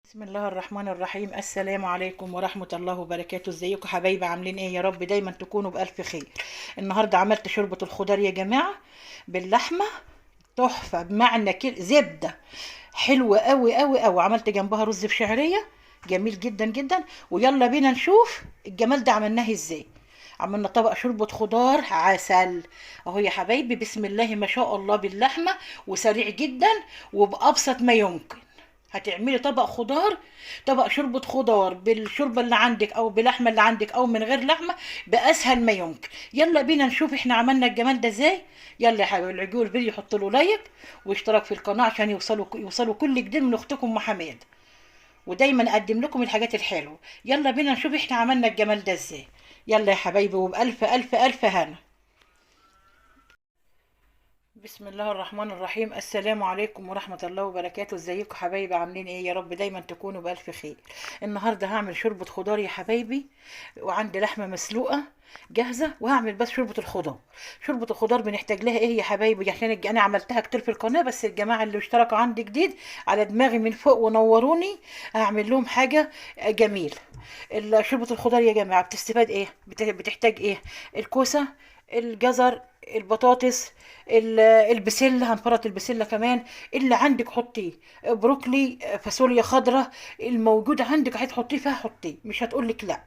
بسم الله الرحمن الرحيم. السلام عليكم ورحمة الله وبركاته. ازيكم حبايبي؟ عاملين ايه؟ يا رب دايما تكونوا بألف خير. النهاردة عملت شوربة الخضار يا جماعة باللحمة، تحفة بمعنى زبدة حلوة قوي قوي قوي. عملت جنبها رز بشعرية جميل جدا جدا. ويلا بينا نشوف الجمال ده عملناه ازاي. عملنا طبق شوربة خضار عسل اهو يا حبايبي، بسم الله ما شاء الله، باللحمة وسريع جدا وبأبسط ما يمكن. هتعملي طبق خضار، طبق شوربة خضار بالشوربة اللي عندك او بلحمة اللي عندك او من غير لحمة، بأسهل ما يمكن. يلا بينا نشوف احنا عملنا الجمال ده ازاي. يلا يا حبايبي، اللي يعجبه الفيديو يحط له لايك واشتراك في القناة عشان يوصلوا كل جديد من اختكم ام حماد، ودايما اقدم لكم الحاجات الحلوة. يلا بينا نشوف احنا عملنا الجمال ده ازاي. يلا يا حبايبي، وبألف ألف ألف هنا. بسم الله الرحمن الرحيم. السلام عليكم ورحمة الله وبركاته. ازيكم حبايبي؟ عاملين ايه؟ يا رب دايما تكونوا بألف خير. النهاردة هعمل شوربة خضار يا حبايبي، وعندي لحمة مسلوقة جاهزة، وهعمل بس شوربة الخضار. شوربة الخضار بنحتاج لها ايه يا حبايبي؟ عشان انا عملتها كتير في القناة، بس الجماعة اللي اشتركوا عندي جديد على دماغي من فوق ونوروني، هعمل لهم حاجة جميل. شوربة الخضار يا جماعة بتستفاد ايه؟ بتحتاج ايه؟ الكوسة، الجزر، البطاطس، البسله، هنفرط البسله كمان. اللي عندك حطيه، بروكلي، فاصوليا خضراء، الموجود عندك هتحطيه فيها حطيه، مش هتقولك لا.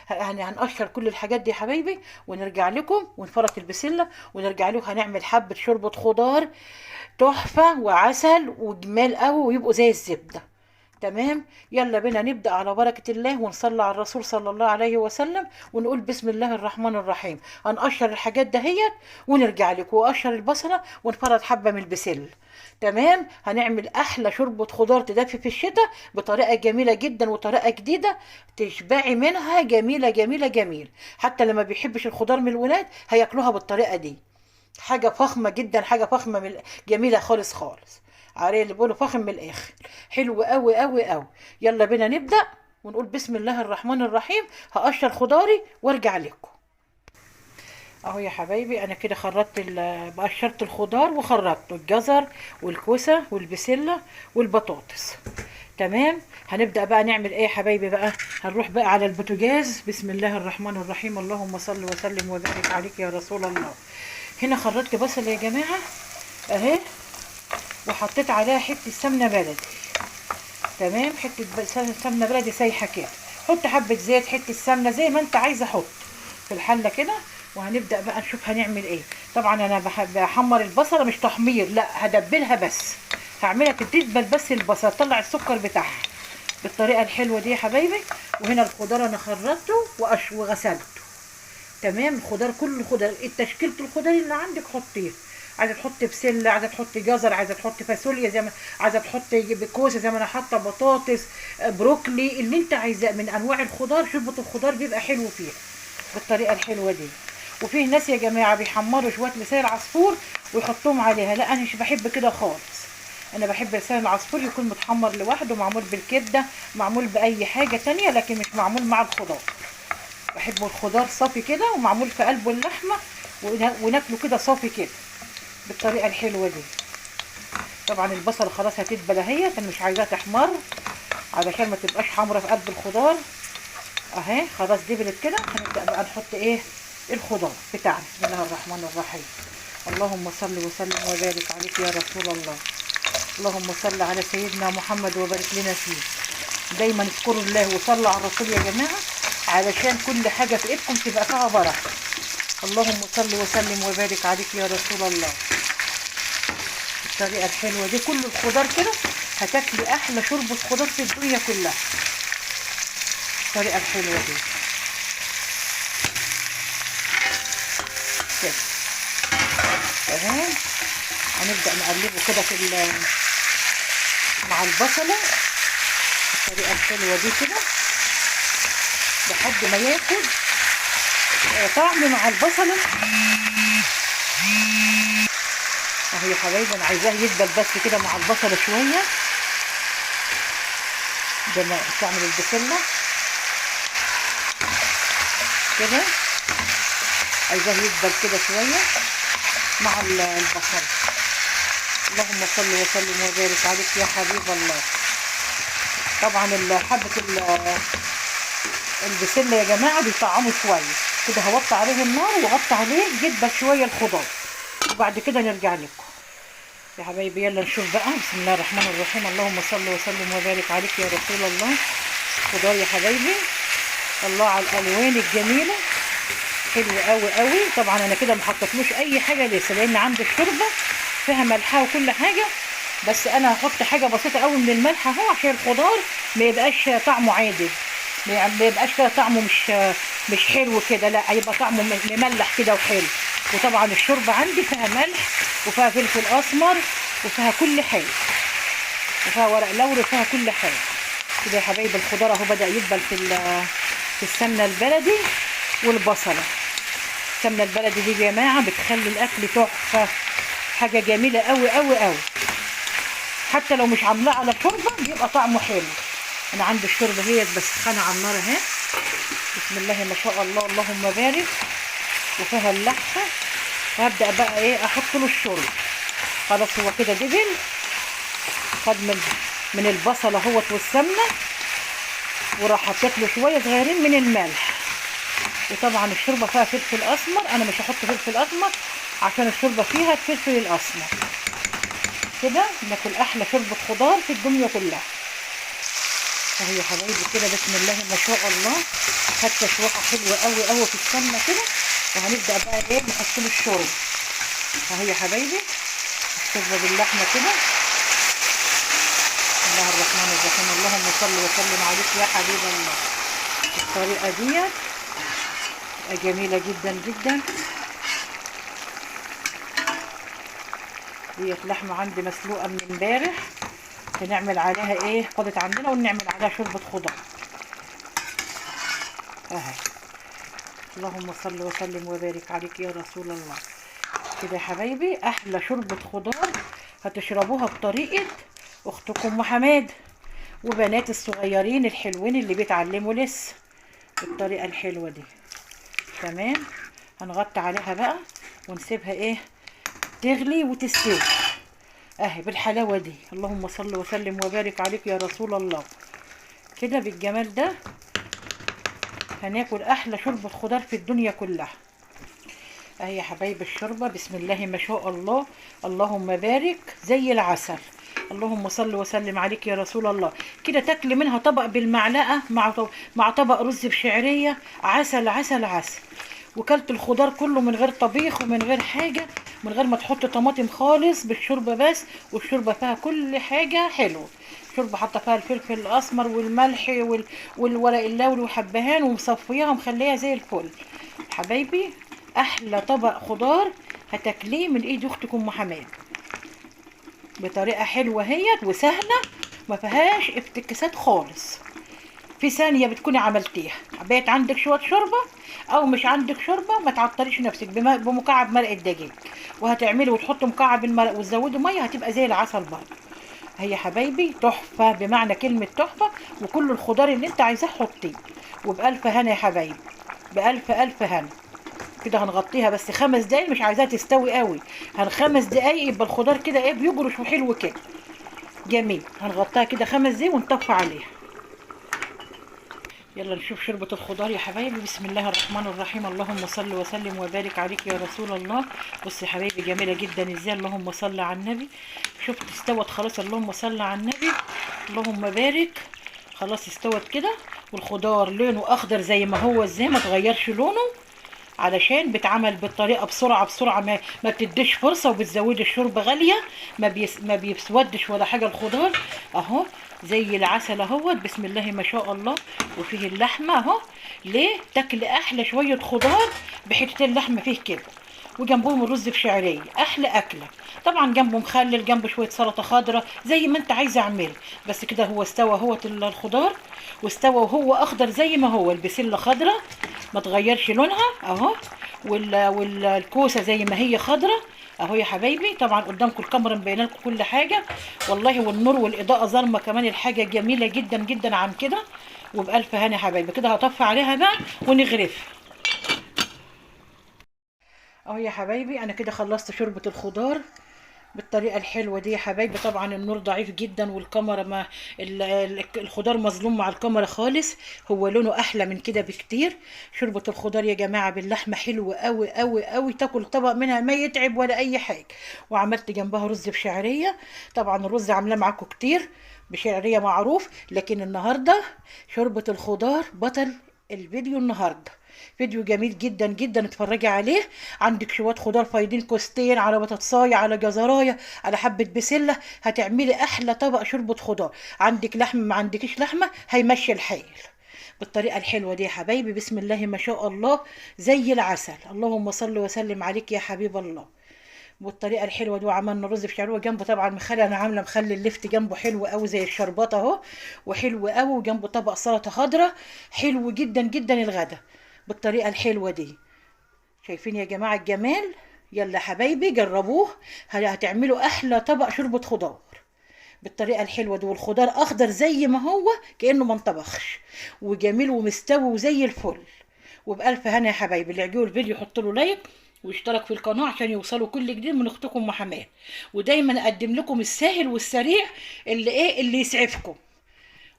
يعني هنقشر كل الحاجات دي يا حبايبي، ونرجع لكم ونفرط البسله ونرجع لكم. هنعمل حبه شوربه خضار تحفه وعسل وجمال قوي، ويبقوا زي الزبده. تمام. يلا بينا نبدأ على بركة الله، ونصلي على الرسول صلى الله عليه وسلم، ونقول بسم الله الرحمن الرحيم. هنقشر الحاجات دهيت ونرجع لك، وقشر البصلة ونفرد حبة من البسل. تمام. هنعمل أحلى شوربة خضار تدفي في الشتاء بطريقة جميلة جدا وطريقة جديدة، تشبعي منها. جميلة جميلة جميل. حتى لما بيحبش الخضار من الولاد هياكلوها بالطريقة دي. حاجة فخمة جدا، حاجة فخمة جميلة خالص خالص. عارف اللي بيقولوا فخم من الآخر. حلو قوي قوي قوي. يلا بينا نبدأ ونقول بسم الله الرحمن الرحيم. هقشر خضاري وارجع لكم. اهو يا حبايبي، انا كده خرطت قشرت الخضار وخرطت الجزر والكوسه والبسله والبطاطس. تمام. هنبدأ بقى نعمل ايه يا حبايبي بقى؟ هنروح بقى على البوتاجاز. بسم الله الرحمن الرحيم. اللهم صل وسلم وبارك عليك يا رسول الله. هنا خرطت بصل يا جماعه اهي، وحطيت عليها حته سمنه بلدي. تمام. حته سمنه بلدي سايحه كده. حط حبه زيت، حته سمنه، زي ما انت عايزه حط في الحله كده. وهنبدا بقى نشوف هنعمل ايه. طبعا انا بحمر البصله، مش تحمير، لا هدبلها بس. هعملها تدبل بس البصل، طلع السكر بتاعها بالطريقه الحلوه دي يا حبايبي. وهنا الخضار انا خرطته وغسلته. تمام. الخضار، كل الخضار، التشكيله الخضار اللي عندك حطيه. عايزه تحطي بسله، عايزه تحطي جزر، عايزه تحطي فاصوليا زي ما عايزه تحطي كوسه زي ما انا حاطه، بطاطس، بروكلي، اللي انت عايزاه من انواع الخضار. شوربه الخضار بيبقى حلو فيها بالطريقه الحلوه دي. وفي ناس يا جماعه بيحمروا شويه لسان العصفور ويحطوهم عليها، لا انا مش بحب كده خالص. انا بحب لسان العصفور يكون متحمر لوحده، معمول بالكبده، معمول باي حاجه تانية، لكن مش معمول مع الخضار. بحب الخضار صافي كده ومعمول في قلبه اللحمه، وناكله كده صافي كده بالطريقه الحلوه دي. طبعا البصل خلاص هتدبل اهي، انا مش عايزاها تحمر علشان ما تبقاش حمرا في قلب الخضار. اهي خلاص دبلت كده. هنبدا بقى نحط ايه؟ الخضار بتاعنا. بسم الله الرحمن الرحيم. اللهم صل وسلم وبارك عليك يا رسول الله. اللهم صل على سيدنا محمد وبارك لنا فيه. دايما اذكروا الله وصلوا على الرسول يا جماعه، علشان كل حاجه في ايدكم تبقى فيها بركه. اللهم صل وسلم وبارك عليك يا رسول الله. الطريقه الحلوه دي، كل الخضار كده هتاكلي احلى شوربه خضار في الدنيا كلها. الطريقه الحلوه دي كده. تمام. هنبدا نقلبه كده مع البصله بالطريقه الحلوه دي كده لحد ما ياخد طعم مع البصله. اهو يا حبايبي، انا عايزاه يدبل بس كده مع البصله شويه زي ما بتعمل البسله كده. عايزاه يدبل كده شويه مع البصل. اللهم صل وسلم وبارك عليك يا حبيب الله. طبعا البسله يا جماعه بيطعموا شويه كده. هوطي عليه النار واغطي عليه يدبل شويه الخضار، وبعد كده نرجع لكم يا حبايبي. يلا نشوف بقى. بسم الله الرحمن الرحيم. اللهم صل وسلم وبارك عليك يا رسول الله. خضار يا حبايبي، الله على الالوان الجميله، حلو قوي قوي. طبعا انا كده ما حطيتلوش اي حاجه لسه، لان عندي الشوربه فيها ملحه وكل حاجه، بس انا هحط حاجه بسيطه قوي من الملح اهو عشان الخضار ما يبقاش طعمه عادي، ما يبقاش كده طعمه مش حلو كده، لا يبقى طعمه مملح كده وحلو. وطبعا الشوربه عندي فيها ملح وفيها فلفل اسمر وفيها كل حاجه، وفيها ورق لوري وفيها كل حاجه كده يا حبايبي. الخضار اهو بدا يدبل في السمنه البلدي والبصله. السمنه البلدي دي يا جماعه بتخلي الاكل تحفه، حاجه جميله قوي قوي قوي. حتى لو مش عاملاه على شوربه بيبقى طعمه حلو. انا عندي الشوربه هي بسخنها على النار اهي، بسم الله ما شاء الله اللهم بارك، وفيها اللحمه. وهبدا بقى ايه احط له الشوربه. خلاص هو كده دبل، خد من البصل اهوت والسمنه، وراح حطيت له شويه صغيرين من الملح. وطبعا الشوربه فيها فلفل اسمر، انا مش هحط فلفل اسمر عشان الشوربه فيها الفلفل الاسمر. كده ناكل احلى شوربه خضار في الدنيا كلها اهي يا حبايبي. كده بسم الله ما شاء الله، خدت تشويحه حلوه قوي قوي في السمنه كده. وهنبدا بقى ايه نحط له الشوربه اهي يا حبايبي. الشوربه باللحمه كده. بسم الله الرحمن الرحيم. اللهم صل وسلم عليك يا حبيب الله. الطريقه ديت جميله جدا جدا. ديت لحمه عندي مسلوقه من امبارح، بنعمل عليها ايه خدت عندنا ونعمل عليها شوربه خضار اهي. اللهم صل وسلم وبارك عليك يا رسول الله. كده يا حبايبي احلى شوربه خضار هتشربوها بطريقه اختكم ام حماد وبنات الصغيرين الحلوين اللي بيتعلموا لسه بالطريقه الحلوه دي. تمام. هنغطي عليها بقى ونسيبها ايه تغلي وتستوي اهي بالحلاوه دي. اللهم صل وسلم وبارك عليك يا رسول الله. كده بالجمال ده هناكل احلى شوربه خضار في الدنيا كلها اهي يا حبايب. الشوربه بسم الله ما شاء الله اللهم بارك زي العسل. اللهم صل وسلم عليك يا رسول الله. كده تاكلي منها طبق بالمعلقه مع طبق رز بشعريه، عسل عسل عسل. وكلت الخضار كله من غير طبيخ ومن غير حاجه، من غير ما تحط طماطم خالص، بالشوربه بس. والشوربه فيها كل حاجه حلوه. شوربه حاطه فيها الفلفل الاسمر والملح والورق اللوري وحبهان، ومصفياها ومخليها زي الفل. حبايبي احلى طبق خضار هتاكليه من ايد اختكم ام حماد بطريقه حلوه هي وسهله، ما فيهاش افتكاسات خالص. في ثانيه بتكوني عملتيها. بقيت عندك شويه شوربه او مش عندك شوربه، ما تعطليش نفسك بمكعب مرق الدجاج، وهتعملي وتحطي مكعب المرق وتزودي ميه هتبقى زي العسل برضه. هي حبايبي تحفه بمعنى كلمه تحفه. وكل الخضار اللي انت عايزاه حطيه، وبالف هنا يا حبايبي، بالف الف هنا. كده هنغطيها بس 5 دقايق، مش عايزاها تستوي قوي. 5 دقايق يبقى الخضار كده ايه بيجرش وحلو كده جميل. هنغطيها كده 5 دقايق ونطفي عليها. يلا نشوف شوربة الخضار يا حبايبي. بسم الله الرحمن الرحيم. اللهم صل وسلم وبارك عليك يا رسول الله. بص يا حبايبي جميلة جدا ازاي. اللهم صل على النبي. شفت استوت خلاص. اللهم صل على النبي اللهم بارك. خلاص استوت كده. والخضار لونه اخضر زي ما هو ازاي، ما تغيرش لونه، علشان بتعمل بالطريقه بسرعه بسرعه، ما بتديش فرصه، وبتزودي الشوربه غاليه. ما بيسودش ولا حاجه الخضار اهو زي العسل اهوت. بسم الله ما شاء الله. وفيه اللحمه اهو. ليه تاكل احلى شويه خضار بحتتين لحمه فيه كده، وجنبهم الرز بشعريه احلى اكله. طبعا جنبه مخلل، جنبه شويه سلطه خضراء زي ما انت عايزه اعمله. بس كده هو استوى اهوت الخضار، واستوى وهو اخضر زي ما هو. البسله خضراء ما تغيرش لونها اهو، والكوسه زي ما هي خضراء اهو يا حبايبي. طبعا قدامكم الكاميرا مبينه لكم كل حاجه والله، والنور والاضاءه ظالمه كمان الحاجه جميله جدا جدا عن كده. وبالف هنا يا حبايبي. كده هطفي عليها بقى ونغرف اهو يا حبايبي. انا كده خلصت شوربه الخضار بالطريقه الحلوه دي يا حبايبي. طبعا النور ضعيف جدا والكاميرا ما الخضار مظلوم مع الكاميرا خالص، هو لونه احلى من كده بكتير. شوربه الخضار يا جماعه باللحمه حلوه قوي قوي قوي، تاكل طبق منها ما يتعب ولا اي حاجه. وعملت جنبها رز بشعريه. طبعا الرز عاملاه معاكم كتير بشعريه معروف، لكن النهارده شوربه الخضار بطل الفيديو النهارده. فيديو جميل جدا جدا، اتفرجي عليه. عندك شويه خضار فايضين، كوستين على بطاطسايه على جزرايه على حبه بسله، هتعملي احلى طبق شوربه خضار. عندك لحمه ما عندكيش لحمه هيمشي الحال. بالطريقه الحلوه دي يا حبايبي، بسم الله ما شاء الله، زي العسل. اللهم صل وسلم عليك يا حبيب الله. والطريقه الحلوه دي. وعملنا رز بشعريه جنبه طبعا مخلي، انا عامله مخلي اللفت جنبه حلو قوي زي الشربات اهو، وحلو قوي. وجنبه طبق سلطه خضراء حلو جدا جدا الغدا بالطريقه الحلوه دي. شايفين يا جماعه الجمال؟ يلا حبايبي جربوه، هتعملوا احلى طبق شوربه خضار بالطريقه الحلوه دي. والخضار اخضر زي ما هو كانه ما انطبخش، وجميل ومستوي وزي الفل. وبألف هنا يا حبايبي. اللي يعجبه الفيديو يحط له لايك واشترك في القناه عشان يوصلوا كل جديد من اختكم محماه. ودايما اقدم لكم السهل والسريع اللي يسعفكم.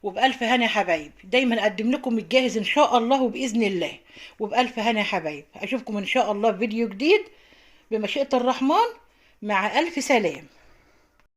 وبألف هنا يا حبايبي، دايما اقدم لكم الجاهز ان شاء الله وباذن الله. وبألف هنا يا حبايبي، اشوفكم ان شاء الله في فيديو جديد بمشيئة الرحمن. مع الف سلام.